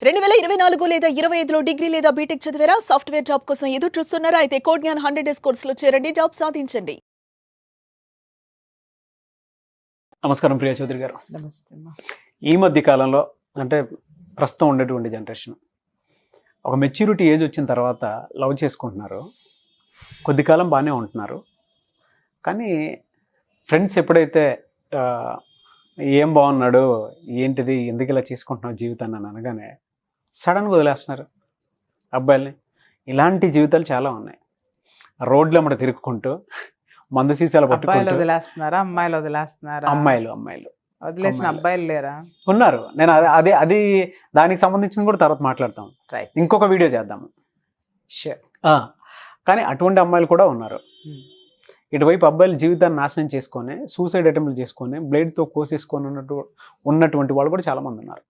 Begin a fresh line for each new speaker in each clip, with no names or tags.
2024 లేదా 25లో డిగ్రీ లేదా బీటెక్ చదివారా? సాఫ్ట్‌వేర్ జాబ్ కోసం ఎదురు చూస్తున్నారా? అయితే కోడ్ జ్ఞాన్ 100 డేస్ కోర్సులో చేరండి. జాబ్ సాధించండి.
నమస్కారం ప్రియా చౌదరి గారు.
నమస్తే అమ్మా.
ఈ మధ్య కాలంలో అంటే ప్రస్తుతం ఉండేటువంటి జనరేషన్ ఒక మెచ్యూరిటీ ఏజ్ వచ్చిన తర్వాత లవ్ చేసుకుంటున్నారు. కొద్ది కాలం బాగానే ఉంటున్నారు. కానీ ఫ్రెండ్స్ ఎప్పుడైతే ఏం బాగున్నాడు, ఏంటిది, ఎందుకు ఇలా చేసుకుంటున్నావు జీవితాన్ని అని అనగానే సడన్గా వదిలేస్తున్నారు అబ్బాయిల్ని. ఇలాంటి జీవితాలు చాలా ఉన్నాయి. రోడ్ల అమ్మట తిరుక్కుంటూ మందు సీసాలు
అబ్బాయిలు
పట్టుకుంటూ
వదిలేస్తున్నారా, అమ్మాయిలు వదిలేస్తున్నారా?
అమ్మాయిలు
వదిలేసిన
అమ్మాయిలు.
అబ్బాయిలు లేరా?
ఉన్నారు. నేను అది దానికి సంబంధించింది కూడా తర్వాత మాట్లాడతాం.
రైట్,
ఇంకొక వీడియో చేద్దాము.
షూర్.
కానీ అటువంటి అమ్మాయిలు కూడా ఉన్నారు. ఇటువైపు అబ్బాయిలు జీవితాన్ని నాశనం చేసుకొని సూసైడ్ అటెంప్ట్లు చేసుకొని బ్లేడ్తో కోసేసుకొని ఉన్నటువంటి వాళ్ళు కూడా చాలామంది ఉన్నారు.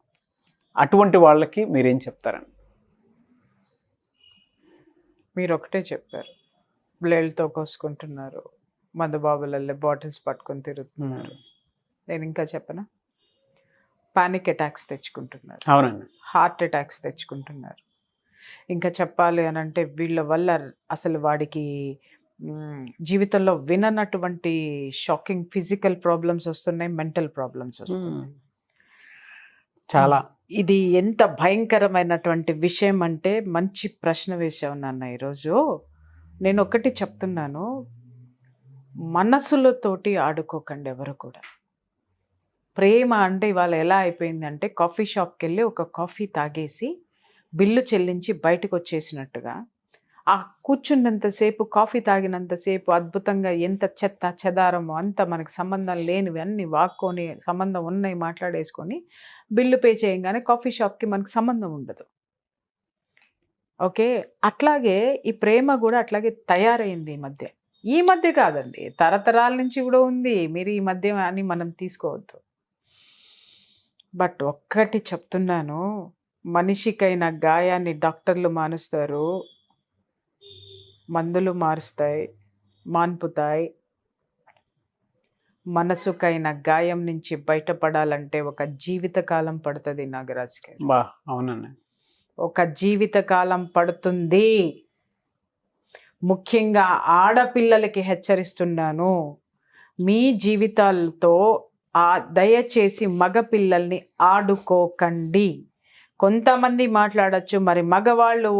అటువంటి వాళ్ళకి మీరేం చెప్తారండి?
మీరు ఒకటే చెప్పారు, బ్లేడ్తో కోసుకుంటున్నారు, మందుబాబులల్లే బాటిల్స్ పట్టుకొని తిరుగుతున్నారు. నేను ఇంకా చెప్పనా? పానిక్ అటాక్స్ తెచ్చుకుంటున్నారు,
అవునండి,
హార్ట్ అటాక్స్ తెచ్చుకుంటున్నారు. ఇంకా చెప్పాలి అని అంటే వీళ్ళ వల్ల అసలు వాడికి జీవితంలో విననటువంటి షాకింగ్ ఫిజికల్ ప్రాబ్లమ్స్ వస్తున్నాయి, మెంటల్ ప్రాబ్లమ్స్ వస్తున్నాయి.
చాలా
ఇది ఎంత భయంకరమైనటువంటి విషయం అంటే, మంచి ప్రశ్న వేసావు నాన్న ఈరోజు. నేను ఒకటి చెప్తున్నాను, మనసులతోటి ఆడుకోకండి ఎవరు కూడా. ప్రేమ అంటే ఇవాళ ఎలా అయిపోయిందంటే, కాఫీ షాప్కి వెళ్ళి ఒక కాఫీ తాగేసి బిల్లు చెల్లించి బయటకు వచ్చేసినట్టుగా, ఆ కూర్చున్నంతసేపు కాఫీ తాగినంతసేపు అద్భుతంగా ఎంత చెత్త చెదారమో అంత మనకి సంబంధం లేనివి అన్నీ వాక్కొని సంబంధం ఉన్నాయి మాట్లాడేసుకొని బిల్లు పే చేయంగానే కాఫీ షాప్కి మనకు సంబంధం ఉండదు. ఓకే, అట్లాగే ఈ ప్రేమ కూడా అట్లాగే తయారైంది ఈ మధ్య కాదండి, తరతరాల నుంచి కూడా ఉంది. మీరు ఈ మధ్య అని మనం తీసుకోవద్దు. బట్ ఒక్కటి చెప్తున్నాను, మనిషికైన గాయాన్ని డాక్టర్లు మానుస్తారు, మందులు మాన్పుతాయి. మనసుకైన గాయం నుంచి బయటపడాలంటే ఒక జీవితకాలం పడుతుంది నాగరాజ్ గారు.
అవునండి,
ఒక జీవితకాలం పడుతుంది. ముఖ్యంగా ఆడపిల్లలకి హెచ్చరిస్తున్నాను, మీ జీవితాలతో దయచేసి మగపిల్లల్ని ఆడుకోకండి. కొంతమంది మాట్లాడచ్చు, మరి మగవాళ్ళు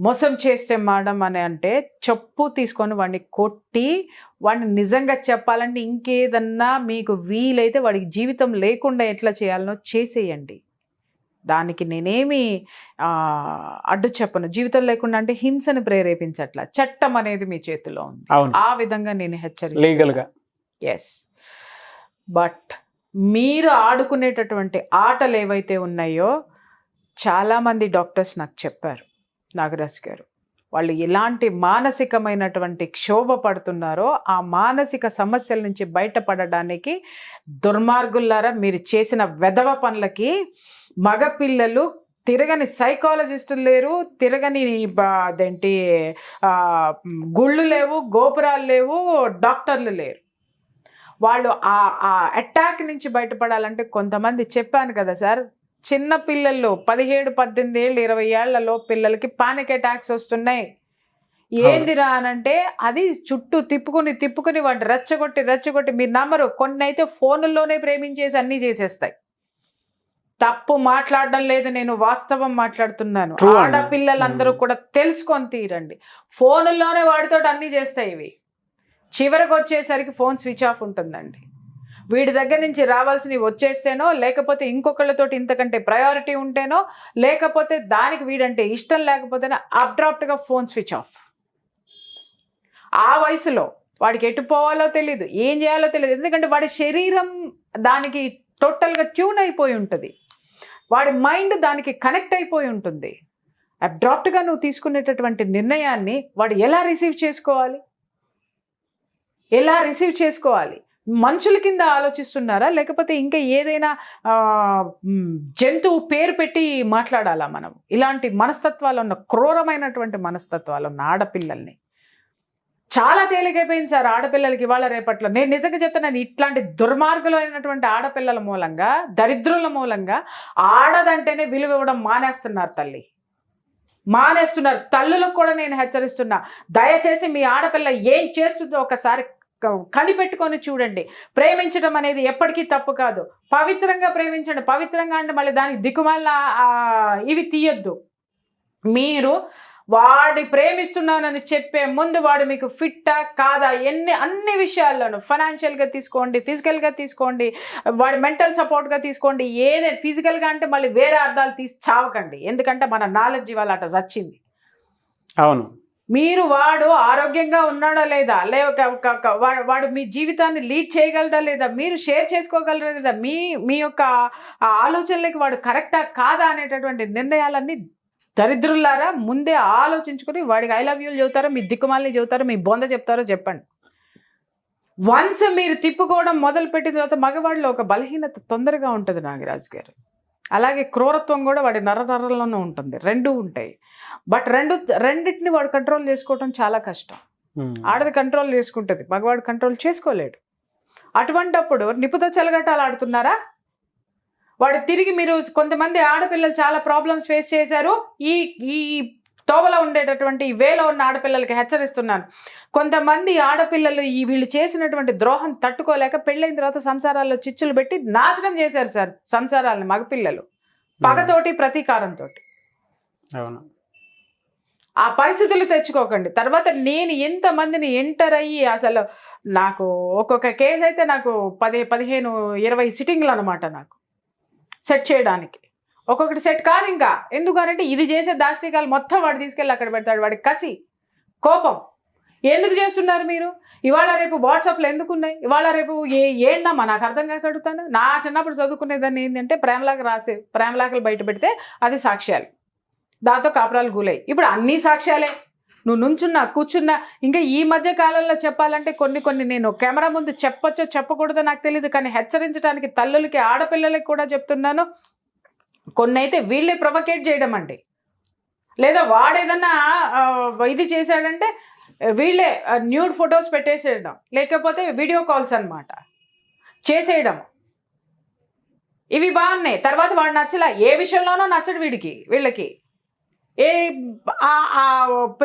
మోసం చేస్తే మేడం అని అంటే చెప్పు తీసుకొని వాడిని కొట్టి, వాడిని నిజంగా చెప్పాలంటే ఇంకేదన్నా మీకు వీలైతే వాడికి జీవితం లేకుండా ఎట్లా చేయాలనో చేసేయండి. దానికి నేనేమి అడ్డు చెప్పను. జీవితం లేకుండా అంటే హింసను ప్రేరేపించట్లా, చట్టం అనేది మీ చేతిలో ఉంది. ఆ విధంగా నేను హెచ్చరిస్తున్నాను. ఎస్, బట్ మీరు ఆడుకునేటటువంటి ఆటలు ఏవైతే ఉన్నాయో చాలామంది డాక్టర్స్ నాకు చెప్పారు నాగరాజ్ గారు, వాళ్ళు ఎలాంటి మానసికమైనటువంటి క్షోభ పడుతున్నారో ఆ మానసిక సమస్యల నుంచి బయటపడడానికి దుర్మార్గులారా మీరు చేసిన వెధవ పనులకి మగపిల్లలు తిరగని సైకాలజిస్టులు లేరు, తిరగని అదేంటి గుళ్ళు లేవు, గోపురాలు లేవు, డాక్టర్లు లేరు. వాళ్ళు ఆ అటాక్ నుంచి బయటపడాలంటే కొంతమంది చెప్పాను కదా సార్, చిన్న పిల్లల్లో 17, 18 ఏళ్ళు 20 ఏళ్లలో పిల్లలకి పానిక్ అటాక్స్ వస్తున్నాయి. ఏందిరా అనంటే అది చుట్టూ తిప్పుకుని వాటిని రెచ్చగొట్టి మీరు నమ్మరు, కొన్ని అయితే ఫోన్లోనే ప్రేమించేసి అన్నీ చేసేస్తాయి. తప్పు మాట్లాడడం లేదు, నేను వాస్తవం మాట్లాడుతున్నాను. ఆడపిల్లలందరూ కూడా తెలుసుకొని తీరండి. ఫోన్లోనే వాడితో అన్నీ చేస్తాయి ఇవి. చివరికి వచ్చేసరికి ఫోన్ స్విచ్ ఆఫ్ ఉంటుందండి. వీడి దగ్గర నుంచి రావాల్సినవి వచ్చేస్తేనో, లేకపోతే ఇంకొకళ్ళతోటి ఇంతకంటే ప్రయారిటీ ఉంటేనో, లేకపోతే దానికి వీడంటే ఇష్టం లేకపోతేనే అబ్రాప్ట్గా ఫోన్ స్విచ్ ఆఫ్. ఆ వయసులో వాడికి ఎటు పోవాలో తెలియదు, ఏం చేయాలో తెలియదు. ఎందుకంటే వాడి శరీరం దానికి టోటల్గా ట్యూన్ అయిపోయి ఉంటుంది, వాడి మైండ్ దానికి కనెక్ట్ అయిపోయి ఉంటుంది. అబ్రాప్ట్గా నువ్వు తీసుకునేటటువంటి నిర్ణయాన్ని వాడు ఎలా రిసీవ్ చేసుకోవాలి? మనుషుల కింద ఆలోచిస్తున్నారా, లేకపోతే ఇంకా ఏదైనా జంతువు పేరు పెట్టి మాట్లాడాలా మనం? ఇలాంటి మనస్తత్వాలు ఉన్న, క్రూరమైనటువంటి మనస్తత్వాలు ఉన్న ఆడపిల్లల్ని చాలా తేలికైపోయింది సార్ ఆడపిల్లలకి ఇవాళ రేపట్లో. నేను నిజంగా చెప్తున్నాను, ఇట్లాంటి దుర్మార్గులైనటువంటి ఆడపిల్లల మూలంగా, దరిద్రుల మూలంగా ఆడదంటేనే విలువ ఇవ్వడం మానేస్తున్నారు తల్లి, మానేస్తున్నారు. తల్లులకు కూడా నేను హెచ్చరిస్తున్నా, దయచేసి మీ ఆడపిల్ల ఏం చేస్తుందో ఒకసారి కనిపెట్టుకొని చూడండి. ప్రేమించడం అనేది ఎప్పటికీ తప్పు కాదు. పవిత్రంగా ప్రేమించండి. పవిత్రంగా అంటే మళ్ళీ దానికి దిక్కుమాల ఇవి తీయొద్దు. మీరు వాడి ప్రేమిస్తున్నానని చెప్పే ముందు వాడు మీకు ఫిట్టా కాదా అన్ని విషయాల్లోనూ, ఫైనాన్షియల్గా తీసుకోండి, ఫిజికల్గా తీసుకోండి, వాడి మెంటల్ సపోర్ట్గా తీసుకోండి. ఏదైనా ఫిజికల్గా అంటే మళ్ళీ వేరే అర్థాలు తీసి చావకండి, ఎందుకంటే మన నాలెడ్జ్ ఇవాళ అట చచ్చింది.
అవును,
మీరు వాడు ఆరోగ్యంగా ఉన్నాడా లేదా, వాడు మీ జీవితాన్ని లీడ్ చేయగలడా లేదా, మీరు షేర్ చేసుకోగలరా లేదా, మీ యొక్క ఆలోచనలకి వాడు కరెక్టా కాదా అనేటటువంటి నిర్ణయాలన్నీ దరిద్రులారా ముందే ఆలోచించుకొని వాడికి ఐ లవ్ యూలు చెబుతారో, మీ దిక్కుమాలని చెబుతారో, మీ బొంద చెప్తారో చెప్పండి. వన్స్ మీరు తిప్పుకోవడం మొదలు పెట్టిన తర్వాత మగవాడిలో ఒక బలహీనత తొందరగా ఉంటుంది నాగరాజు గారు. అలాగే క్రూరత్వం కూడా వాడి నరనరలోనే ఉంటుంది, రెండూ ఉంటాయి. బట్ రెండింటిని వాడు కంట్రోల్ చేసుకోవడం చాలా కష్టం. ఆడది కంట్రోల్ చేసుకుంటుంది, మగవాడు కంట్రోల్ చేసుకోలేడు. అటువంటప్పుడు నిపుతో చెలగటాలు ఆడుతున్నారా? వాడు తిరిగి మీరు కొంతమంది ఆడపిల్లలు చాలా ప్రాబ్లమ్స్ ఫేస్ చేశారు. ఈ తోవలో ఉండేటటువంటి వేలో ఉన్న ఆడపిల్లలకి హెచ్చరిస్తున్నాను. కొంతమంది ఆడపిల్లలు వీళ్ళు చేసినటువంటి ద్రోహం తట్టుకోలేక పెళ్ళైన తర్వాత సంసారాల్లో చిచ్చులు పెట్టి నాశనం చేశారు సార్ సంసారాలని మగపిల్లలు, పగతోటి ప్రతీకారంతో. ఆ పరిస్థితులు తెచ్చుకోకండి. తర్వాత నేను ఎంతమందిని ఎంటర్ అయ్యి అసలు నాకు ఒక్కొక్క కేసు అయితే నాకు 15-20 సిట్టింగ్లు అనమాట నాకు సెట్ చేయడానికి. ఒక్కొక్కటి సెట్ కాదు ఇంకా, ఎందుకనంటే ఇది చేసే దాష్టికాలు మొత్తం వాడు తీసుకెళ్ళి అక్కడ పెడతాడు. వాడికి కసి, కోపం. ఎందుకు చేస్తున్నారు మీరు? ఇవాళ రేపు వాట్సాప్లో ఎందుకు ఉన్నాయి? ఇవాళ రేపు ఏంటమ్మా నాకు అర్థం కాక అడుగుతాను. నా చిన్నప్పుడు చదువుకునేదాన్ని ఏంటంటే ప్రేమలాకలు బయట పెడితే అది సాక్ష్యాలు, దాంతో కాపురాలు గూలాయి. ఇప్పుడు అన్నీ సాక్ష్యాలే. నువ్వు నుంచున్నా కూర్చున్నా. ఇంకా ఈ మధ్య కాలంలో చెప్పాలంటే కొన్ని నేను కెమెరా ముందు చెప్పొచ్చో చెప్పకూడదో నాకు తెలియదు, కానీ హెచ్చరించడానికి తల్లులకి ఆడపిల్లలకి కూడా చెప్తున్నాను. కొన్ని అయితే వీళ్ళే ప్రొవకేట్ చేయడం అండి, లేదా వాడేదన్నా ఇది చేశాడంటే వీళ్ళే న్యూడ్ ఫొటోస్ పెట్టేసేయడం, లేకపోతే వీడియో కాల్స్ అన్నమాట చేసేయడం. ఇవి బాగున్నాయి. తర్వాత వాడు నచ్చలా, ఏ విషయంలోనో నచ్చడు వీళ్ళకి.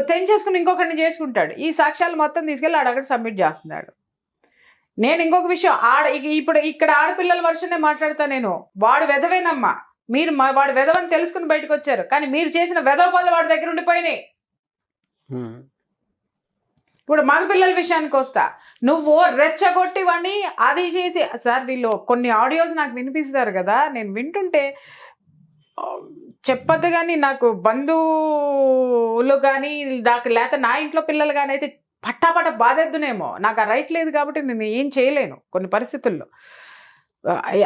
తెంచేసుకుని ఇంకొకరిని చేసుకుంటాడు. ఈ సాక్ష్యాలు మొత్తం తీసుకెళ్ళి అక్కడ సబ్మిట్ చేస్తున్నాడు. నేను ఇంకొక విషయం ఇప్పుడు ఇక్కడ ఆడపిల్లల వర్షనే మాట్లాడతా నేను. వాడు వెధవేనమ్మా, మీరు వాడు వెధవని తెలుసుకుని బయటకు వచ్చారు, కానీ మీరు చేసిన వెధవ పనులు వాడి దగ్గర ఉండిపోయినాయి. ఇప్పుడు మగపిల్లల విషయానికి వస్తా, నువ్వు రెచ్చగొట్టి వాడిని అది చేసి సార్ వీళ్ళు కొన్ని ఆడియోస్ నాకు వినిపిస్తారు కదా, నేను వింటుంటే చెప్పద్దు కానీ నాకు బంధువులు కానీ నాకు లేకపోతే నా ఇంట్లో పిల్లలు కానీ అయితే పట్టాపట్ట బాధెద్దునేమో. నాకు ఆ రైట్ లేదు కాబట్టి నేను ఏం చేయలేను కొన్ని పరిస్థితుల్లో.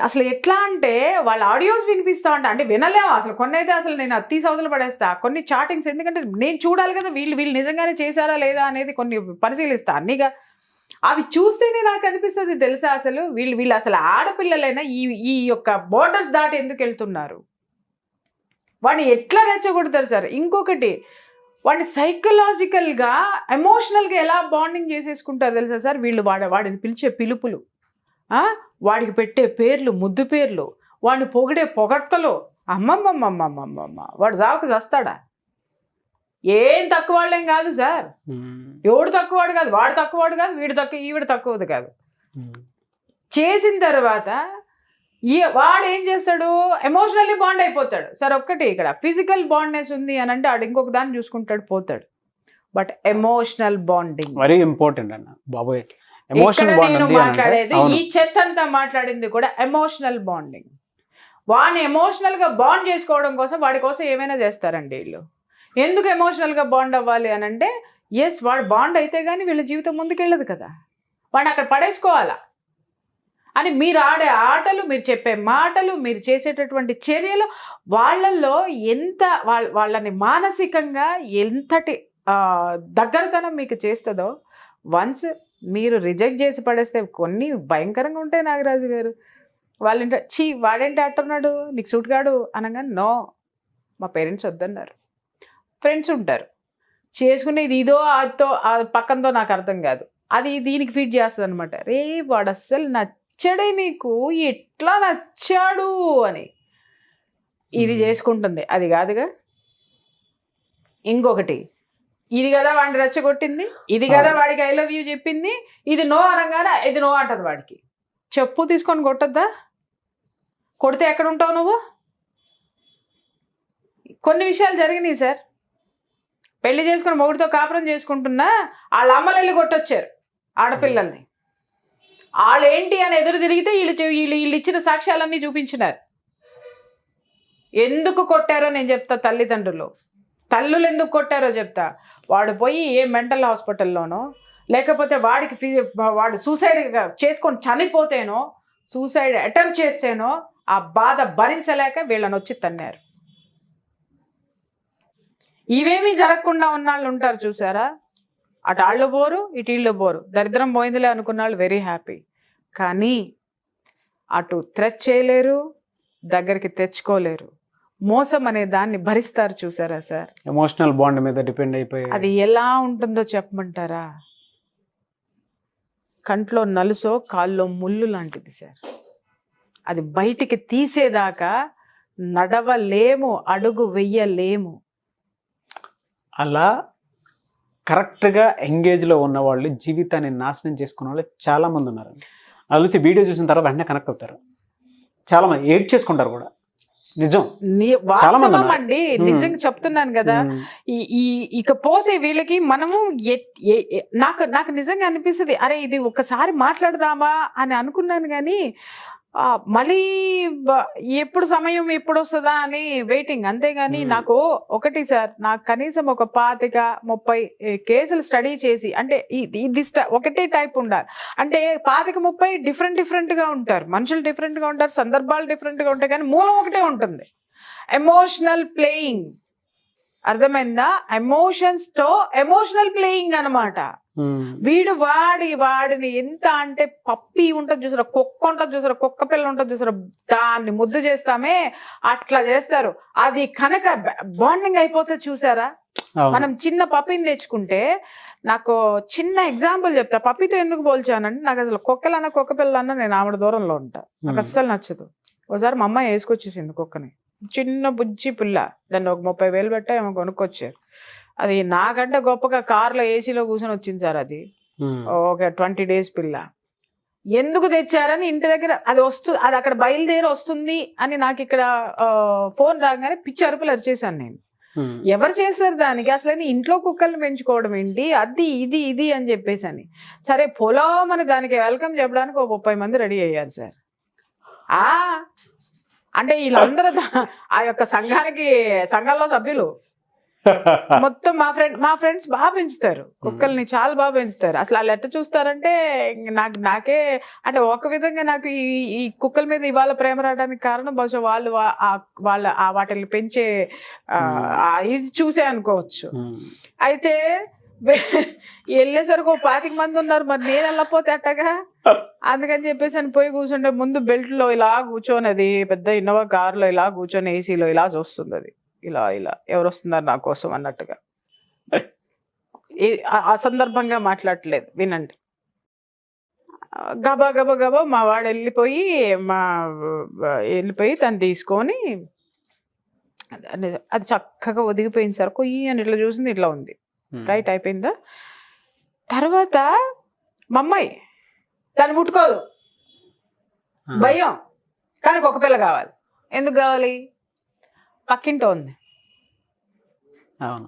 అసలు ఎట్లా అంటే వాళ్ళ ఆడియోస్ వినిపిస్తా అంటే వినలేము అసలు. కొన్ని అయితే అసలు నేను అతి సౌదలు పడేస్తా కొన్ని చాటింగ్స్, ఎందుకంటే నేను చూడాలి కదా వీళ్ళు నిజంగానే చేశారా లేదా అనేది కొన్ని పరిశీలిస్తా అన్నీగా. అవి చూస్తేనే నాకు అనిపిస్తుంది తెలుసా, అసలు వీళ్ళు అసలు ఆడపిల్లలైనా ఈ యొక్క బోర్డర్స్ దాటి ఎందుకు వెళ్తున్నారు? వాడిని ఎట్లా రెచ్చగొడతారు సార్? ఇంకొకటి, వాడిని సైకలాజికల్గా ఎమోషనల్గా ఎలా బాండింగ్ చేసేసుకుంటారు తెలుసా సార్ వీళ్ళు? వాడిని పిలిచే పిలుపులు, వాడికి పెట్టే పేర్లు, ముద్దు పేర్లు, వాడిని పొగిడే పొగడ్తలు, అమ్మమ్మమ్మమ్మమ్మమ్మ వాడు జావకు చస్తాడా? ఏం తక్కువ వాళ్ళేం కాదు సార్, ఎవడు తక్కువవాడు కాదు, వాడు తక్కువవాడు కాదు, ఈవిడ తక్కువది కాదు. చేసిన తర్వాత వాడు ఏం చేస్తాడు? ఎమోషనల్లీ బాండ్ అయిపోతాడు సార్. ఒక్కటి ఇక్కడ ఫిజికల్ బాండ్నెస్ ఉంది అని అంటే ఆడు ఇంకొక దాన్ని చూసుకుంటాడు, పోతాడు. But emotional bonding
very important అన్న బాబోయ్.
నేను మాట్లాడేది ఈ చెత్త అంతా మాట్లాడింది కూడా ఎమోషనల్ బాండింగ్. వాడిని ఎమోషనల్ గా బాండ్ చేసుకోవడం కోసం వాడి కోసం ఏమైనా చేస్తారండి వీళ్ళు. ఎందుకు ఎమోషనల్ గా బాండ్ అవ్వాలి అని అంటే, వాడు బాండ్ అయితే కానీ వీళ్ళ జీవితం ముందుకెళ్ళదు కదా, వాడిని అక్కడ పడేసుకోవాలా అని. మీరు ఆడే ఆటలు, మీరు చెప్పే మాటలు, మీరు చేసేటటువంటి చర్యలు వాళ్ళల్లో ఎంత వాళ్ళని మానసికంగా ఎంతటి దగ్గరతనం మీకు చేస్తుందో వన్స్ మీరు రిజెక్ట్ చేసి పడేస్తే కొన్ని భయంకరంగా ఉంటాయి నాగరాజు గారు. వాళ్ళంటే వాడేంటి అంటున్నాడు నీకు సూట్ కాడు అనగా, నో మా పేరెంట్స్ వద్దన్నారు. ఫ్రెండ్స్ ఉంటారు, చేసుకునేది ఇదో అదో పక్కనతో నాకు అర్థం కాదు, అది దీనికి ఫీడ్ చేస్తుంది అనమాట. రే వాడు అస్సలు నచ్చడే నీకు, ఎట్లా నచ్చాడు అని ఇది చేసుకుంటుంది. అది కాదుగా. ఇంకొకటి, ఇది కదా వాడిని రెచ్చగొట్టింది, ఇది కదా వాడికి ఐ లవ్ యూ చెప్పింది, ఇది నో అనగానే ఇది నో అంటది వాడికి. చెప్పు తీసుకొని కొట్టద్దా? కొడితే ఎక్కడ ఉంటావు నువ్వు? కొన్ని విషయాలు జరిగినాయి సార్. పెళ్లి చేసుకుని మొగుడితో కాపురం చేసుకుంటున్నా వాళ్ళ అమ్మలు వెళ్ళి కొట్టొచ్చారు ఆడపిల్లల్ని. వాళ్ళు ఏంటి అని ఎదురు తిరిగితే వీళ్ళు ఇచ్చిన సాక్ష్యాలన్నీ చూపించినారు. ఎందుకు కొట్టారో నేను చెప్తా. తల్లులు ఎందుకు కొట్టారో చెప్తా. వాడు పోయి ఏ మెంటల్ హాస్పిటల్లోనో, లేకపోతే వాడు సూసైడ్ చేసుకొని చనిపోతేనో, సూసైడ్ అటెంప్ట్ చేస్తేనో ఆ బాధ భరించలేక వీళ్ళని వచ్చి తన్నారు. ఇవేమీ జరగకుండా ఉన్న వాళ్ళు ఉంటారు చూసారా, అటు వాళ్ళు పోరు ఇటు ఇళ్ళు పోరు, దరిద్రం పోయిందిలే అనుకున్న వాళ్ళు వెరీ హ్యాపీ. కానీ అటు థ్రెట్ చేయలేరు, దగ్గరికి తెచ్చుకోలేరు. మోసం అనే దాన్ని భరిస్తారు చూసారా సార్.
ఎమోషనల్ బాండ్ మీద డిపెండ్ అయిపోయి
అది ఎలా ఉంటుందో చెప్పమంటారా? కంట్లో నలుసో కాల్లో ముళ్ళు లాంటిది సార్. అది బయటికి తీసేదాకా నడవలేము, అడుగు వెయ్యలేము.
అలా కరెక్ట్గా ఎంగేజ్లో ఉన్న వాళ్ళు జీవితాన్ని నాశనం చేసుకున్న వాళ్ళు చాలామంది ఉన్నారు. కలిసి వీడియో చూసిన తర్వాత వెంటనే కనెక్ట్ అవుతారు. చాలామంది ఏడ్ చేసుకుంటారు కూడా. నిజం,
వాస్తవం అండి, నిజంగా చెప్తున్నాను కదా. ఇకపోతే వీళ్ళకి మనము నాకు నిజంగా అనిపిస్తుంది, అరే ఇది ఒకసారి మాట్లాడదామా అని అనుకున్నాను. కానీ మళ్ళీ ఎప్పుడు సమయం ఎప్పుడు వస్తుందా అని వెయిటింగ్, అంతేగాని నాకు ఒకటి సార్, నాకు కనీసం ఒక 25-30 కేసులు స్టడీ చేసి, అంటే ఇది ఒకటే టైప్ ఉండాలి. అంటే 25-30 డిఫరెంట్ గా ఉంటారు, మనుషులు డిఫరెంట్ గా ఉంటారు, సందర్భాలు డిఫరెంట్ గా ఉంటాయి, కానీ మూలం ఒకటే ఉంటుంది. ఎమోషనల్ ప్లేయింగ్, అర్థమైందా? ఎమోషన్స్ తో ఎమోషనల్ ప్లేయింగ్ అనమాట. వీడు వాడిని ఎంత అంటే పప్పి ఉంటుంది చూసారా, కుక్క ఉంటుంది చూసారా, కుక్క పిల్ల ఉంటుంది చూసారా, దాన్ని ముద్దు చేస్తామే అట్లా చేస్తారు. అది కనుక బాండింగ్ అయిపోతే చూసారా. మనం చిన్న పప్పిని తెచ్చుకుంటే, నాకు చిన్న ఎగ్జాంపుల్ చెప్తా. పప్పితో ఎందుకు పోల్చానంటే, నాకు అసలు కుక్క పిల్లన్నా నేను ఆవిడ దూరంలో ఉంటా, నాకు అస్సలు నచ్చదు. ఒకసారి మా అమ్మాయి వేసుకొచ్చేసింది కుక్కని, చిన్న బుజ్జి పిల్ల, దాన్ని ఒక 30,000 పెట్టా ఏమో కొనుక్కొచ్చారు. అది నాకంటే గొప్పగా కార్లో ఏసీలో కూర్చొని వచ్చింది సార్. అది ఒక 20 days పిల్ల. ఎందుకు తెచ్చారని ఇంటి దగ్గర అది అక్కడ బయలుదేరి వస్తుంది అని నాకు ఇక్కడ ఫోన్ రాగానే పిచ్చి అరుపులు అరిచేసాను నేను. ఎవరు చేస్తారు దానికి? అసలు ఇంట్లో కుక్కల్ని పెంచుకోవడం ఏంటి, అది ఇది అని చెప్పేసి అని. సరే పొలం అని దానికి వెల్కమ్ చెప్పడానికి ఒక 30 మంది రెడీ అయ్యారు సార్. అంటే వీళ్ళందరూ ఆ యొక్క సంఘంలో సభ్యులు మొత్తం మా ఫ్రెండ్స్ బాగా పెంచుతారు కుక్కల్ని, చాలా బాగా పెంచుతారు. అసలు వాళ్ళు ఎట్ట చూస్తారంటే, నాకే అంటే ఒక విధంగా నాకు ఈ కుక్కల మీద ఇవాళ ప్రేమ రావడానికి కారణం బహుశా వాళ్ళ వాటిని పెంచే ఇది చూసే అనుకోవచ్చు. అయితే వెళ్ళేసరికి 25 మంది ఉన్నారు, మరి నేను వెళ్ళకపోతే అట్టగా. అందుకని చెప్పేసి అని పోయి కూర్చుంటే, ముందు బెల్ట్ లో ఇలా కూర్చొని, అది పెద్ద ఇన్నోవా కారులో ఇలా కూర్చొని ఏసీలో ఇలా చూస్తుంది. అది ఇలా ఎవరు వస్తున్నారు నా కోసం అన్నట్టుగా. అసందర్భంగా మాట్లాడట్లేదు, వినండి. గబా మా వాడు వెళ్ళిపోయి తను తీసుకొని, అది చక్కగా ఒదిగిపోయింది సార్. కొయ్యి అని ఇట్లా చూసింది, ఇట్లా ఉంది. రైట్, అయిపోయిందా? తర్వాత మా అమ్మాయి దాన్ని ముట్టుకోదు, భయం. కానీ ఒక పిల్ల కావాలి. ఎందుకు కావాలి? పక్కింటో ఉంది.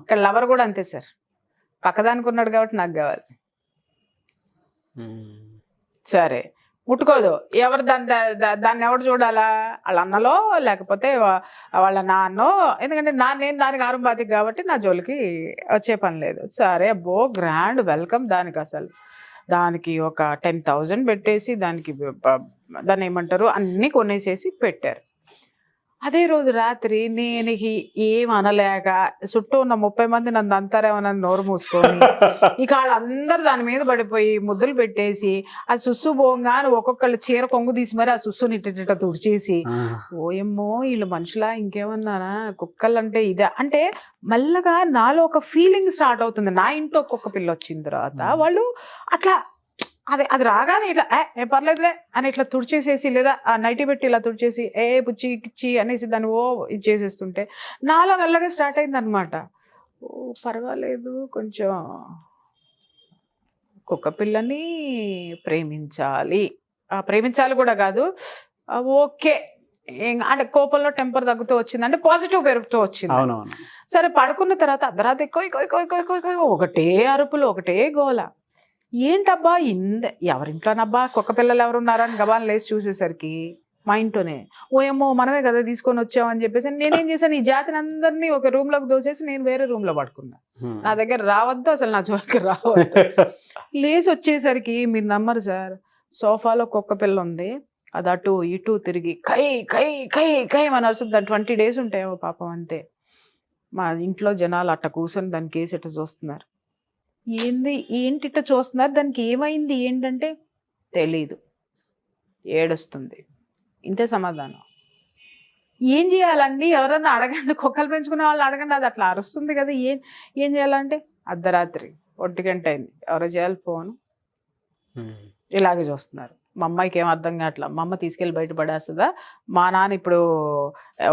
ఇక్కడ లవర్ కూడా అంతే సార్, పక్కదానికి ఉన్నాడు కాబట్టి నాకు కావాలి. సరే, ముట్టుకోదు. ఎవరు దాన్ని ఎవరు చూడాలా? వాళ్ళ అన్నలో లేకపోతే వాళ్ళ నాన్నో, ఎందుకంటే నేను దానికి ఆరంభాతికి కాబట్టి నా జోలికి వచ్చే పని లేదు. సరే, అబ్బో గ్రాండ్ వెల్కమ్ దానికి. అసలు దానికి ఒక 10,000 పెట్టేసి దాన్ని ఏమంటారు అన్నీ కొనేసేసి పెట్టారు. అదే రోజు రాత్రి నేను ఏం అనలేక చుట్టూ ఉన్న 30 మంది నన్ను అంతారేమోనని నోరు మూసుకొని ఇక వాళ్ళందరూ దాని మీద పడిపోయి ముద్దులు పెట్టేసి ఆ సుస్సు పోగానే ఒక్కొక్కళ్ళు చీర కొంగు తీసి మరి ఆ సుస్సుని ఇట్ట తుడిచేసి ఓయమ్మో వీళ్ళు మనుషులా ఇంకేమన్నానా కుక్కలు అంటే ఇదే అంటే మెల్లగా నాలో ఒక ఫీలింగ్ స్టార్ట్ అవుతుంది. నా ఇంట్లో ఒక్కొక్క పిల్ల వచ్చిన తర్వాత వాళ్ళు అట్లా అది రాగానే ఇట్లా ఏ పర్లేదులే అని ఇట్లా తుడిచేసేసి లేదా ఆ నైటీ పెట్టి ఇలా తుడిచేసి పుచ్చి కిచ్చి అనేసి దాన్ని ఇది చేసేస్తుంటే నాలో మెల్లగా స్టార్ట్ అయింది అనమాట. పర్వాలేదు కొంచెం కుక్క పిల్లని ప్రేమించాలి కూడా కాదు ఓకే అంటే కోపంలో టెంపర్ తగ్గుతూ వచ్చింది అంటే పాజిటివ్ పెరుగుతూ వచ్చింది. సరే పడుకున్న తర్వాత అర్ధరాత్రి ఒకటే అరుపులు ఒకటే గోల. ఏంటబ్బా ఎవరింట్లోనబ్బా కుక్క పిల్లలు ఎవరున్నారని గబాన్ లేసి చూసేసరికి మా ఇంట్లోనే ఓయమ్మో మనమే కదా తీసుకొని వచ్చామని చెప్పేసి నేనేం చేశాను, ఈ జాతిని అందరినీ ఒక రూమ్ లోకి దోసేసి నేను వేరే రూమ్ లో పడుకున్నా. నా దగ్గర రావద్దు, అసలు నా జోలికి రావద్దు. లేచి వచ్చేసరికి మీరు నమ్మరు సార్, సోఫాలో కుక్క పిల్ల ఉంది, అది అటు ఇటు తిరిగి కై కై కై కై అని వస్తుంది. దాని 20 days ఉంటాయేమో పాపం అంతే. మా ఇంట్లో జనాలు అట్ట కూర్చొని దాని కేసు ఇట్ట చూస్తున్నారు. ఏంటి ఇట్ట చూస్తున్నారు, దానికి ఏమైంది ఏంటంటే తెలీదు, ఏడుస్తుంది, ఇంతే సమాధానం. ఏం చేయాలండి, ఎవరన్నా అడగండి, కుక్కలు పెంచుకునే వాళ్ళు అడగండి, అది అట్లా అరుస్తుంది కదా, ఏం చేయాలంటే అర్ధరాత్రి 1 గంట అయింది, ఎవరో చేయాలి ఫోను, ఇలాగే చూస్తున్నారు. మా అమ్మాయికి ఏం అర్థం కావట్లా, మా అమ్మ తీసుకెళ్ళి బయట పడేస్తుందా, మా నాన్న ఇప్పుడు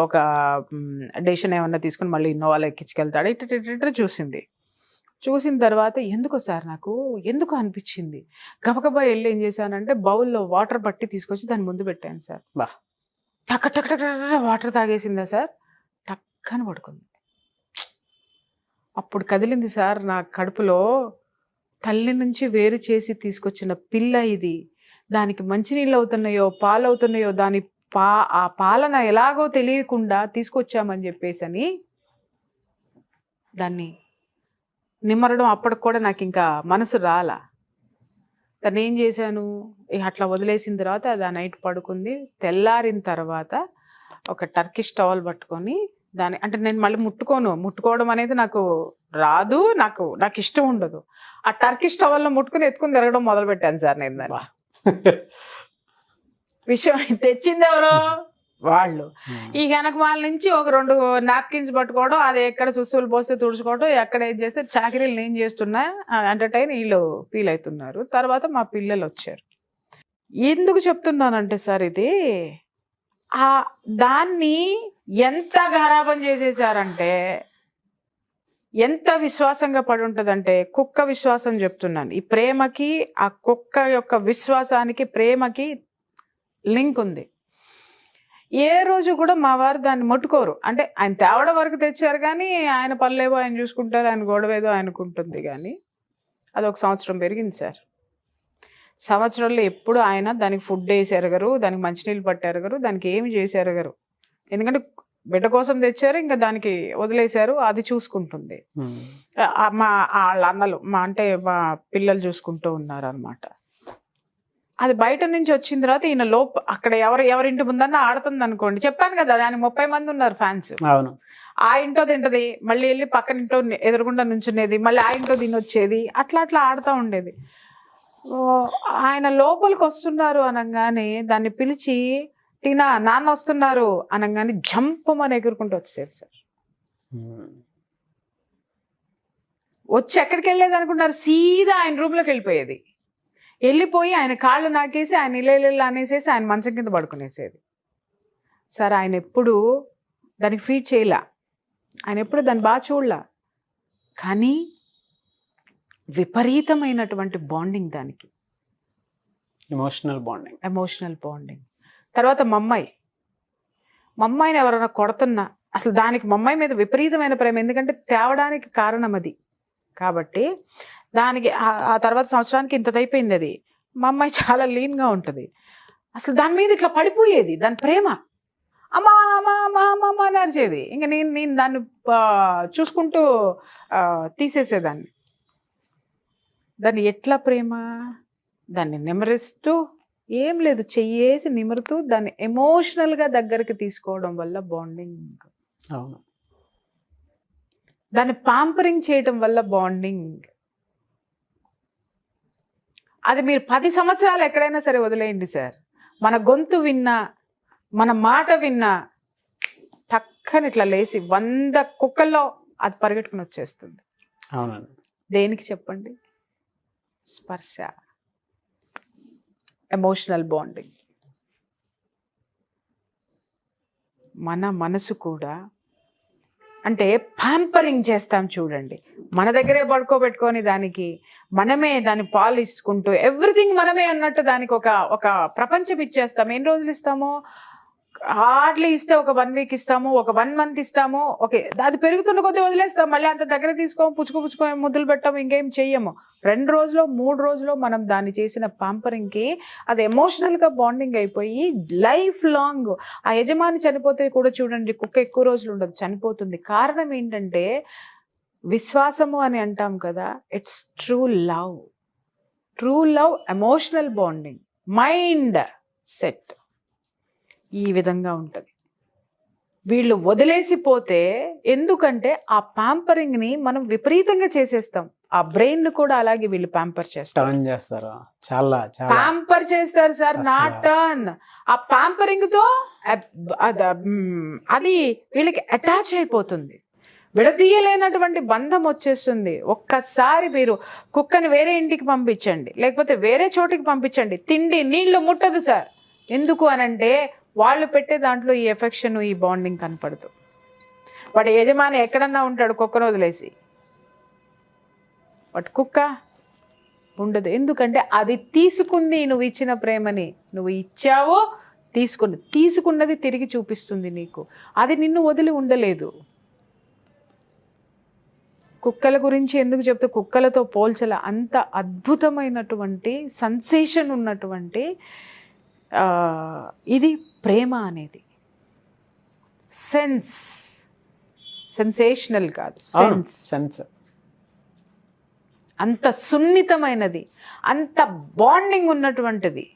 ఒక డెసిషన్ ఏమన్నా తీసుకుని మళ్ళీ ఇన్నోవాలో ఎక్కించుకెళ్తాడు, ఇట్ట చూసిన తర్వాత ఎందుకు సార్ నాకు ఎందుకు అనిపించింది, గబగబా వెళ్ళి ఏం చేశానంటే బౌల్లో వాటర్ పట్టి తీసుకొచ్చి దాని ముందు పెట్టాను సార్. టక్ టక్ టక్ వాటర్ తాగేసిందా సార్, టక్కని పడుకుంది. అప్పుడు కదిలింది సార్ నా కడుపులో, తల్లి నుంచి వేరు చేసి తీసుకొచ్చిన పిల్ల ఇది, దానికి మంచినీళ్ళు అవుతున్నాయో పాలు అవుతున్నాయో ఆ పాలన ఎలాగో తెలియకుండా తీసుకొచ్చామని చెప్పేసి అని దాన్ని నిమ్మరడం. అప్పటికి కూడా నాకు ఇంకా మనసు రాలా. తను ఏం చేశాను, అట్లా వదిలేసిన తర్వాత అది ఆ నైట్ పడుకుంది. తెల్లారిన తర్వాత ఒక టర్కిష్ టవల్ పట్టుకొని అంటే నేను మళ్ళీ ముట్టుకోవడం అనేది నాకు రాదు, నాకు ఇష్టం ఉండదు. ఆ టర్కిష్ టవల్లో ముట్టుకుని ఎత్తుకుని తిరగడం మొదలు పెట్టాను సార్ నేను. దాన్ని విషయం తెచ్చింది ఎవరో వాళ్ళు. ఈ వెనక వాళ్ళ నుంచి ఒక 2 నాప్కిన్స్ పట్టుకోవడం, అది ఎక్కడ సుస్సులు పోస్తే తుడుచుకోవడం, ఎక్కడ ఏం చేస్తే చాకరీలు నేను చేస్తున్నా ఎంటర్టైన్ వీళ్ళు ఫీల్ అవుతున్నారు. తర్వాత మా పిల్లలు వచ్చారు. ఎందుకు చెప్తున్నానంటే సార్ ఇది దాన్ని ఎంత గారాబం చేసేసారంటే, ఎంత విశ్వాసంగా పడి ఉంటుందంటే, కుక్క విశ్వాసం చెప్తున్నాను. ఈ ప్రేమకి ఆ కుక్క యొక్క విశ్వాసానికి ప్రేమకి లింక్ ఉంది. ఏ రోజు కూడా మా వారు దాన్ని ముట్టుకోరు. అంటే ఆయన తేవడం వరకు తెచ్చారు కానీ ఆయన పనులేవో ఆయన చూసుకుంటారు, ఆయన గొడవేదో ఆయనకుంటుంది. కానీ అది 1 సంవత్సరం పెరిగింది సార్. సంవత్సరంలో ఎప్పుడు ఆయన దానికి ఫుడ్ వేసి ఎరగరు, దానికి మంచినీళ్ళు పట్టి ఎరగరు, దానికి ఏమి చేసి ఎరగరు. ఎందుకంటే బిడ్డ కోసం తెచ్చారు, ఇంకా దానికి వదిలేశారు, అది చూసుకుంటుంది. వాళ్ళ అన్నలు మా పిల్లలు చూసుకుంటూ ఉన్నారు అనమాట. అది బయట నుంచి వచ్చిన తర్వాత ఈయన అక్కడ ఎవరింటి ముందన్నా ఆడుతుంది అనుకోండి, చెప్పాను కదా దానికి 30 మంది ఉన్నారు ఫ్యాన్స్. ఆ ఇంట్లో తింటది, మళ్ళీ వెళ్ళి పక్కన ఇంట్లో ఎదురుగుండా నుంచునేది, మళ్ళీ ఆ ఇంట్లో తినొచ్చేది, అట్లా ఆడుతూ ఉండేది. ఆయన లోపలికి వస్తున్నారు అనగానే దాన్ని పిలిచి నాన్న వస్తున్నారు అనగానే జంపమని ఎగురుకుంటూ వచ్చేది సార్. వచ్చి ఎక్కడికి వెళ్ళేది అనుకుంటున్నారు, సీదా ఆయన రూమ్లోకి వెళ్ళిపోయి ఆయన కాళ్ళు నాకేసి ఆయన ఇల్లు అనేసేసి ఆయన మంచం కింద పడుకునేసేది సార్. ఆయన ఎప్పుడు దానికి ఫీడ్ చేయలా, ఆయన ఎప్పుడు దాన్ని బాగా చూడలా, కానీ విపరీతమైనటువంటి బాండింగ్ దానికి, ఎమోషనల్ బాండింగ్. తర్వాత మా అమ్మాయిని ఎవరైనా కొడుతున్నా అసలు దానికి మా అమ్మాయి మీద విపరీతమైన ప్రేమ, ఎందుకంటే తేవడానికి కారణం అది కాబట్టి. దానికి ఆ తర్వాత సంవత్సరానికి ఇంతదైపోయింది అది. మా అమ్మాయి చాలా లీన్గా ఉంటుంది, అసలు దాని మీద ఇట్లా పడిపోయేది దాని ప్రేమ. అమ్మా అమ్మా అమ్మా అమ్మ అని అరిచేది. ఇంకా నేను దాన్ని చూసుకుంటూ తీసేసేదాన్ని. దాన్ని ఎట్లా ప్రేమ, దాన్ని నెమరిస్తూ ఏం లేదు, చెయ్యేసి నిమురుతూ దాన్ని ఎమోషనల్గా దగ్గరికి తీసుకోవడం వల్ల బాండింగ్,
అవును.
దాన్ని పాంపరింగ్ చేయడం వల్ల బాండింగ్. అది మీరు 10 సంవత్సరాలు ఎక్కడైనా సరే వదిలేయండి సార్, మన గొంతు విన్నా, మన మాట విన్నా టక్కని ఇట్లా లేసి 100 కుక్కల్లో అది పరిగెట్టుకుని వచ్చేస్తుంది.
అవునండి.
దేనికి చెప్పండి? స్పర్శ, ఎమోషనల్ బాండింగ్. మన మనసు కూడా అంటే ప్యాంపరింగ్ చేస్తాం చూడండి, మన దగ్గరే పడుకోబెట్టుకొని దానికి మనమే దాన్ని పాలిసుకుంటూ ఎవ్రీథింగ్ మనమే అన్నట్టు దానికి ఒక ప్రపంచం ఇచ్చేస్తాం. ఎన్ని రోజులు ఇస్తామో, హార్డ్లీ ఇస్తే ఒక 1 వీక్ ఇస్తాము, ఒక 1 మంత్ ఇస్తాము, ఓకే అది పెరుగుతున్న కొద్దీ వదిలేస్తాం, మళ్ళీ అంత దగ్గర తీసుకోము, పుచ్చుకో ముద్దులు పెట్టాము, ఇంకేం చెయ్యము. 2 రోజులో 3 రోజులో మనం దాన్ని చేసిన పాంపరింగ్కి అది ఎమోషనల్గా బాండింగ్ అయిపోయి లైఫ్ లాంగ్. ఆ యజమాని చనిపోతే కూడా చూడండి, కుక్క ఎక్కువ రోజులు ఉండదు, చనిపోతుంది. కారణం ఏంటంటే విశ్వాసము అని అంటాం కదా, it's true love, emotional bonding, mind set ఈ విధంగా ఉంటుంది. వీళ్ళు వదిలేసిపోతే, ఎందుకంటే ఆ ప్యాంపరింగ్ని మనం విపరీతంగా చేసేస్తాం. ఆ బ్రెయిన్ కూడా అలాగే వీళ్ళు ప్యాంపర్ చేస్తారు. ప్యాంపర్ చేస్తారు సార్, నాట్ టర్న్. ఆ ప్యాంపరింగ్ తో అది వీళ్ళకి అటాచ్ అయిపోతుంది, విడదీయలేనటువంటి బంధం వచ్చేస్తుంది. ఒక్కసారి మీరు కుక్కని వేరే ఇంటికి పంపించండి, లేకపోతే వేరే చోటికి పంపించండి, తిండి నీళ్లు ముట్టదు సార్. ఎందుకు అనంటే వాళ్ళు పెట్టే దాంట్లో ఈ ఎఫెక్షన్, ఈ బాండింగ్ కనపడదు. వాడి యజమాని ఎక్కడన్నా ఉంటాడు కుక్కను వదిలేసి, బట్ కుక్క ఉండదు. ఎందుకంటే అది తీసుకుంది నువ్వు ఇచ్చిన ప్రేమని, నువ్వు ఇచ్చావో తీసుకున్నది తిరిగి చూపిస్తుంది నీకు. అది నిన్ను వదిలి ఉండలేదు. కుక్కల గురించి ఎందుకు చెప్తే, కుక్కలతో పోల్చల, అంత అద్భుతమైనటువంటి సెన్సేషన్ ఉన్నటువంటి ఇది ప్రేమ అనేది. సెన్సేషనల్ కాదు, సెన్స్. అంత సున్నితమైనది, అంత బాండింగ్ ఉన్నటువంటిది.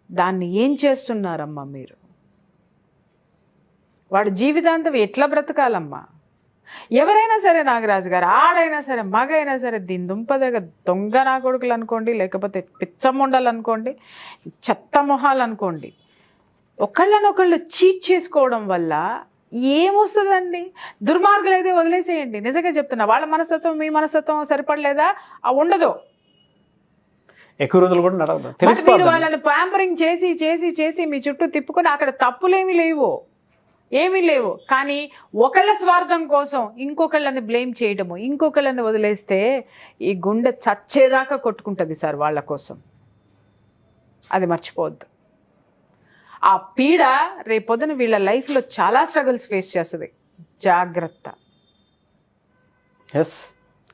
దాన్ని ఏం చేస్తున్నారమ్మా మీరు? వాడు జీవితాంతం ఎట్లా బ్రతకాలమ్మా? ఎవరైనా సరే, నాగరాజు గారు, ఆడైనా సరే, మగైనా సరే, దీని దుంపదగ దొంగ నా కొడుకులు అనుకోండి, లేకపోతే పిచ్చముండలు అనుకోండి, చెత్త మొహాలు అనుకోండి, ఒకళ్ళనొకళ్ళు చీట్ చేసుకోవడం వల్ల ఏమొస్తుందండి? దుర్మార్గులు అయితే వదిలేసేయండి. నిజంగా చెప్తున్నా, వాళ్ళ మనస్తత్వం మీ మనస్తత్వం సరిపడలేదా? ఉండదు,
ఎక్కువ రోజులు కూడా నడవదు.
మీరు వాళ్ళని ప్యాంపరింగ్ చేసి చేసి చేసి మీ చుట్టూ తిప్పుకొని అక్కడ తప్పులేమీ లేవు. కానీ ఒకళ్ళ స్వార్థం కోసం ఇంకొకళ్ళని బ్లేమ్ చేయడము, ఇంకొకళ్ళని వదిలేస్తే ఈ గుండె చచ్చేదాకా కొట్టుకుంటుంది సార్ వాళ్ళ కోసం. అది మర్చిపోవద్దు. ఆ పీడ రేపొద్దున వీళ్ళ లైఫ్లో చాలా స్ట్రగుల్స్ ఫేస్ చేస్తుంది. జాగ్రత్త.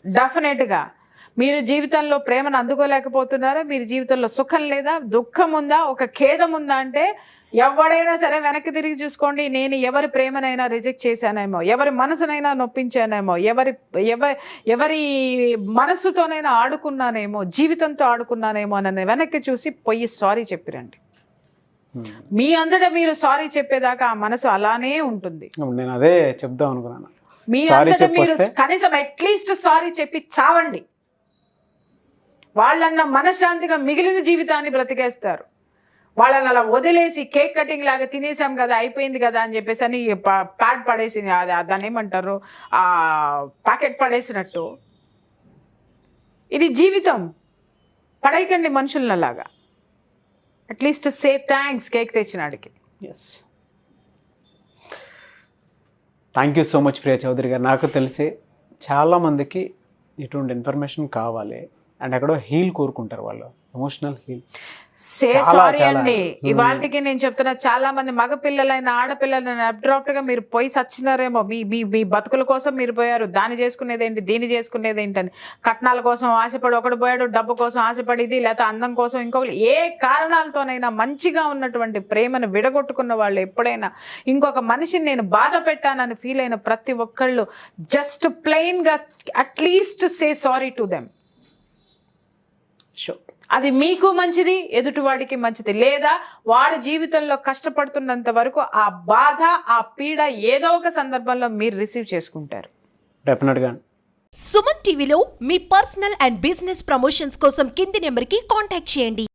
డెఫినెట్గా మీరు జీవితంలో ప్రేమను అందుకోలేకపోతున్నారా? మీరు జీవితంలో సుఖం లేదా, దుఃఖం ఉందా, ఒక ఖేదం ఉందా అంటే ఎవడైనా సరే వెనక్కి తిరిగి చూసుకోండి. నేను ఎవరి ప్రేమనైనా రిజెక్ట్ చేశానేమో, ఎవరి మనసునైనా నొప్పించానేమో, ఎవరి మనస్సుతోనైనా ఆడుకున్నానేమో, జీవితంతో ఆడుకున్నానేమో అని వెనక్కి చూసి పోయి సారీ చెప్పిరండి. మీ అంతటా మీరు సారీ చెప్పేదాకా ఆ మనసు అలానే ఉంటుంది.
నేను అదే చెప్దాం అనుకున్నాను.
మీ అంతటా మీరు కనీసం అట్లీస్ట్ సారీ చెప్పి చావండి. వాళ్ళన్న మనశ్శాంతిగా మిగిలిన జీవితాన్ని బ్రతికేస్తారు. వాళ్ళని అలా వదిలేసి కేక్ కటింగ్ లాగా తినేసాం కదా, అయిపోయింది కదా అని చెప్పేసి అని ప్యాడ్ పడేసి, దాన్ని ఏమంటారు, ఆ ప్యాకెట్ పడేసినట్టు. ఇది జీవితం. పడేయకండి మనుషులలాగా. అట్లీస్ట్ సే థ్యాంక్స్ కేక్ తెచ్చినాడికి.
Thank you so much Priya Chowdary గారు. నాకు తెలిసి చాలామందికి ఇటువంటి ఇన్ఫర్మేషన్ కావాలి అండ్ ఎక్కడో హీల్ కోరుకుంటారు వాళ్ళు, ఎమోషనల్ హీల్.
సారీ అండి, ఇవాళకి నేను చెప్తున్నా, చాలా మంది మగపిల్లలైన ఆడపిల్లలైన అబ్డ్రాప్ట్ గా మీరు పోయి సచ్చినారేమో. మీ బతుకుల కోసం మీరు పోయారు. దాన్ని చేసుకునేది ఏంటి, దీన్ని చేసుకునేది ఏంటని కట్నాల కోసం ఆశపడి ఒకడు పోయాడు, డబ్బు కోసం ఆశపడిది, లేకపోతే అందం కోసం ఇంకొకరు, ఏ కారణాలతోనైనా మంచిగా ఉన్నటువంటి ప్రేమను విడగొట్టుకున్న వాళ్ళు ఎప్పుడైనా ఇంకొక మనిషిని నేను బాధ పెట్టానని ఫీల్ అయిన ప్రతి ఒక్కళ్ళు జస్ట్ ప్లెయిన్ గా at least say sorry to them.
Sure.
అది మీకు మంచిది, ఎదుటివాడికి మంచిది. లేదా వాడి జీవితంలో కష్టపడుతున్నంత వరకు ఆ బాధ, ఆ పీడ ఏదో ఒక సందర్భంలో మీరు రిసీవ్ చేసుకుంటారు.
డెఫినెట్గా.
సుమన్ టీవీలో మీ పర్సనల్ అండ్ బిజినెస్ ప్రమోషన్స్ కోసం కింది నెంబర్కి కాంటాక్ట్ చేయండి.